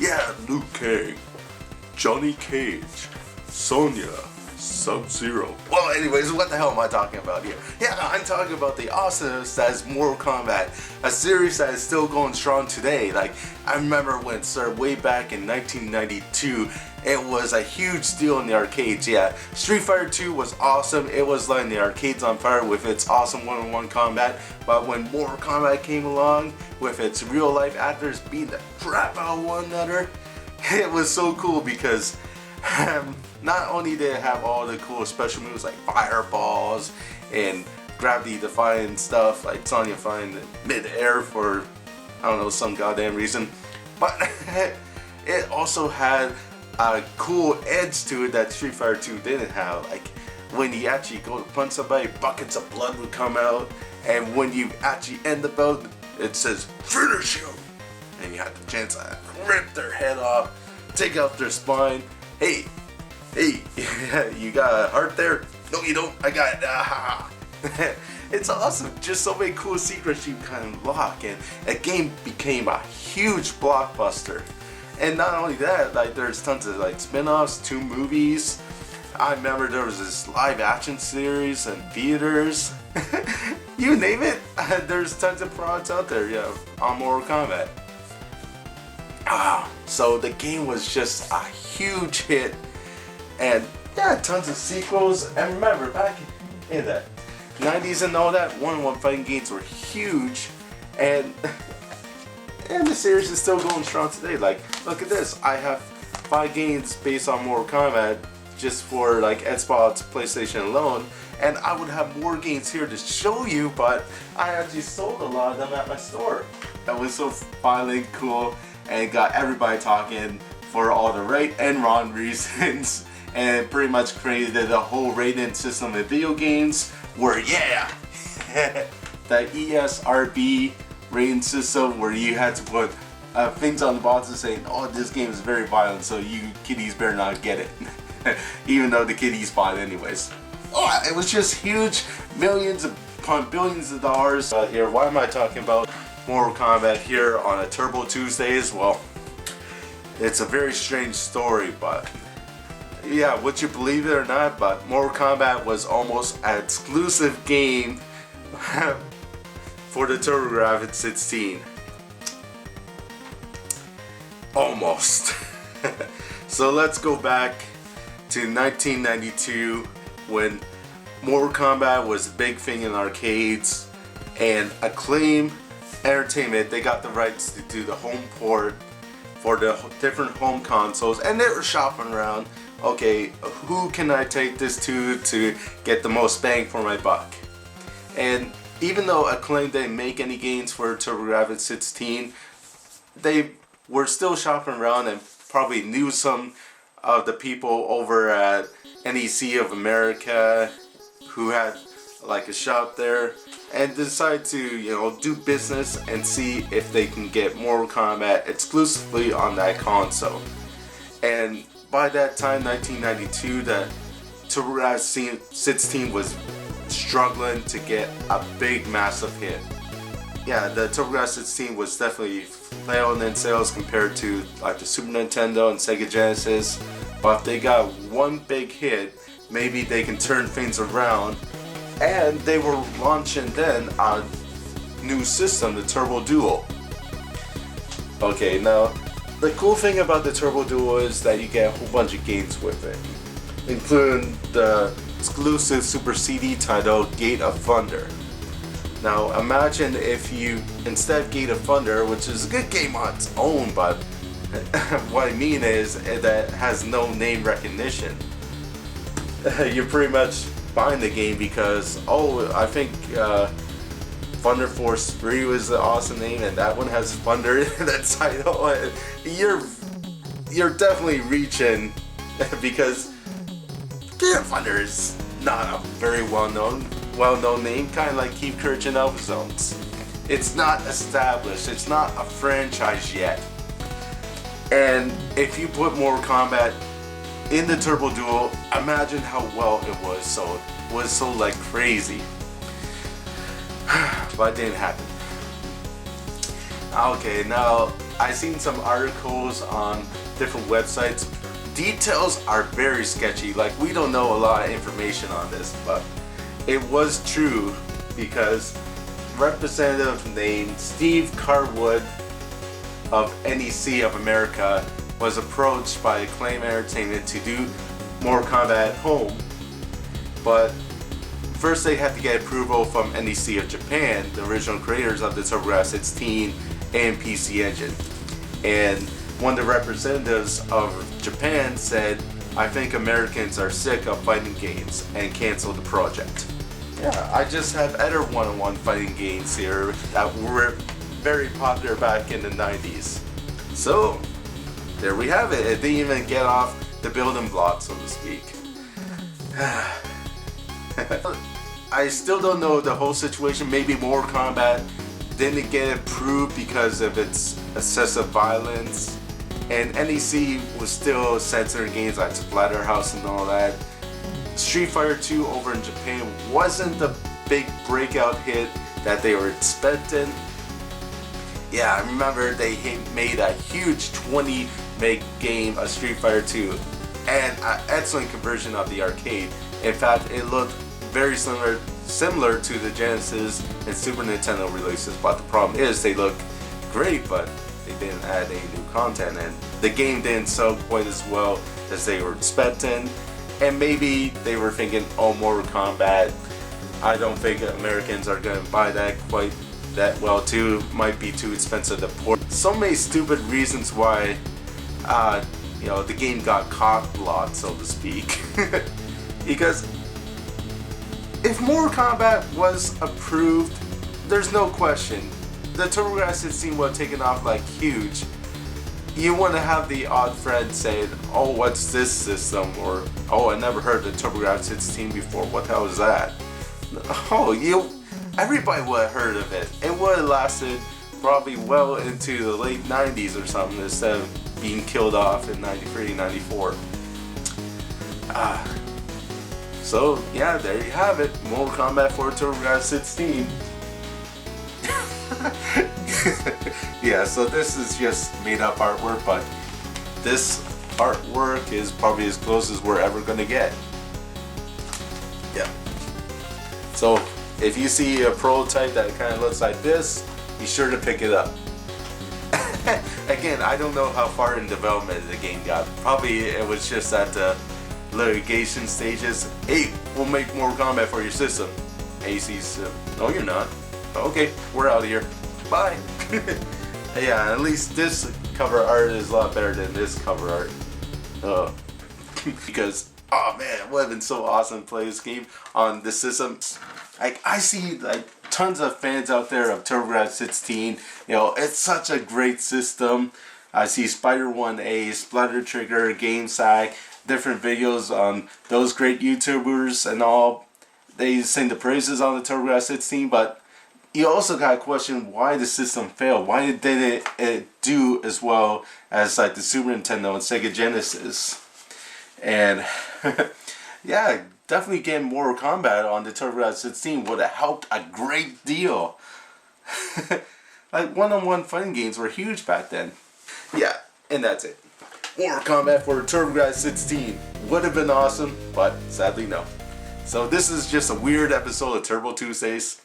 Yeah, Luke Cage, Johnny Cage, Sonya, Sub-Zero. Well, anyways, what the hell am I talking about here? Yeah, I'm talking about the awesomeness that is Mortal Kombat, a series that is still going strong today. Like, I remember when it started way back in 1992, it was a huge deal in the arcades. Yeah, Street Fighter 2 was awesome. It was lighting the arcades on fire with its awesome one-on-one combat. But when Mortal Kombat came along with its real-life actors beating the crap out of one another, it was so cool because not only did it have all the cool special moves like fireballs and gravity-defying stuff like Sonya flying mid-air for, I don't know, some goddamn reason, but it also had a cool edge to it that Street Fighter 2 didn't have. Like when you actually go to punch somebody, buckets of blood would come out, and when you actually end the bout, it says finish him, and you have the chance to rip their head off, take out their spine. Hey, you got a heart there? No, you don't. I got it. Ah. It's awesome. Just so many cool secrets you can unlock, and a game became a huge blockbuster. And not only that, like there's tons of like spin-offs, 2 movies. I remember there was this live action series and theaters. You name it, there's tons of products out there, yeah, on Mortal Kombat. So the game was just a huge hit, and yeah, tons of sequels. And remember, back in the 90s and all that, one-on-one fighting games were huge, and the series is still going strong today. Like, look at this. I have 5 games based on Mortal Kombat just for like Xbox, PlayStation alone, and I would have more games here to show you, but I actually sold a lot of them at my store. That was so finally cool, and it got everybody talking for all the right and wrong reasons, and pretty much created a whole rating system in video games where, yeah, the ESRB rating system where you had to put things on the boxes saying, oh, this game is very violent, so you kiddies better not get it. Even though the kiddies bought it anyways. Oh, it was just huge, millions upon billions of dollars here. Why am I talking about Mortal Kombat here on a Turbo Tuesdays? Well, it's a very strange story, but yeah, would you believe it or not, but Mortal Kombat was almost an exclusive game for the Turbografx-16. Almost. So let's go back to 1992 when Mortal Kombat was a big thing in arcades, and Acclaim Entertainment, they got the rights to do the home port for the different home consoles, and they were shopping around, okay, who can I take this to get the most bang for my buck? And even though Acclaim didn't make any games for Turbografx-16, they were still shopping around and probably knew some of the people over at NEC of America who had like a shop there, and decided to, you know, do business and see if they can get Mortal Kombat exclusively on that console. And by that time, 1992, the Turbografx-16 was struggling to get a big, massive hit. Yeah, the Turbografx-16 was definitely flailing in sales compared to like the Super Nintendo and Sega Genesis, but if they got one big hit, maybe they can turn things around. And they were launching then a new system, the Turbo Duo. Okay, now the cool thing about the Turbo Duo is that you get a whole bunch of games with it, including the exclusive Super CD title Gate of Thunder. Now imagine if you, instead of Gate of Thunder, which is a good game on its own, but what I mean is that it has no name recognition. You're pretty much buying the game because, oh, I think Thunder Force 3 was the awesome name, and that one has Thunder in that title. You're definitely reaching because Gate of Thunder is not a very well-known name, kind of like Keith Courage and Alpha Zones. It's not established, it's not a franchise yet. And if you put Mortal Kombat in the Turbo Duo, imagine how well it was. So it was so like crazy. But it didn't happen. Okay, now I've seen some articles on different websites. Details are very sketchy. Like, we don't know a lot of information on this, but it was true because representative named Steve Carwood of NEC of America was approached by Acclaim Entertainment to do Mortal Kombat at home, but first they had to get approval from NEC of Japan, the original creators of the Turbografx-16 and PC Engine. And one of the representatives of Japan said, "I think Americans are sick of fighting games," and canceled the project. Yeah, I just have other one-on-one fighting games here that were very popular back in the 90s. So, there we have it. It didn't even get off the building block, so to speak. I still don't know the whole situation. Maybe Mortal Kombat didn't get approved because of its excessive violence, and NEC was still censoring games like Splatterhouse and all that. Street Fighter 2 over in Japan wasn't the big breakout hit that they were expecting. Yeah, I remember they made a huge 20 meg game of Street Fighter 2 and an excellent conversion of the arcade. In fact, it looked very similar to the Genesis and Super Nintendo releases, but the problem is they look great, but they didn't add any new content, and the game didn't sell quite as well as they were expecting. And maybe they were thinking, oh, Mortal Kombat, I don't think Americans are going to buy that quite that well too, might be too expensive to port. So many stupid reasons why the game got cock-blocked, so to speak. Because if Mortal Kombat was approved, there's no question the Turbografx-16 would have taken off like huge. You want to have the odd friend saying, "Oh, what's this system?" or "Oh, I never heard of the Turbografx-16 before. What the hell is that?" Oh, everybody would have heard of it. It would have lasted probably well into the late 90s or something, instead of being killed off in 93, 94. So yeah, there you have it. Mortal Kombat for Turbografx-16. Yeah, so this is just made up artwork, but this artwork is probably as close as we're ever gonna get. Yeah. So if you see a prototype that kind of looks like this, be sure to pick it up. Again, I don't know how far in development the game got. Probably it was just at the litigation stages. "Hey, we'll make Mortal Kombat for your system." AC's, "No, you're not." "Okay, we're out of here. Bye." Yeah, at least this cover art is a lot better than this cover art. Because, oh man, it would have been so awesome to play this game on this system. I see like tons of fans out there of Turbografx-16. It's such a great system. I see Spider1A, Splatter Trigger, GameSack, different videos on those great YouTubers and all. They sing the praises on the Turbografx-16, but you also got to question why the system failed. Why did it do as well as like the Super Nintendo and Sega Genesis? And yeah, definitely getting Mortal Kombat on the Turbografx-16 would have helped a great deal. Like, one-on-one fighting games were huge back then. Yeah, and that's it. Mortal Kombat for Turbografx-16 would have been awesome, but sadly no. So this is just a weird episode of Turbo Tuesdays.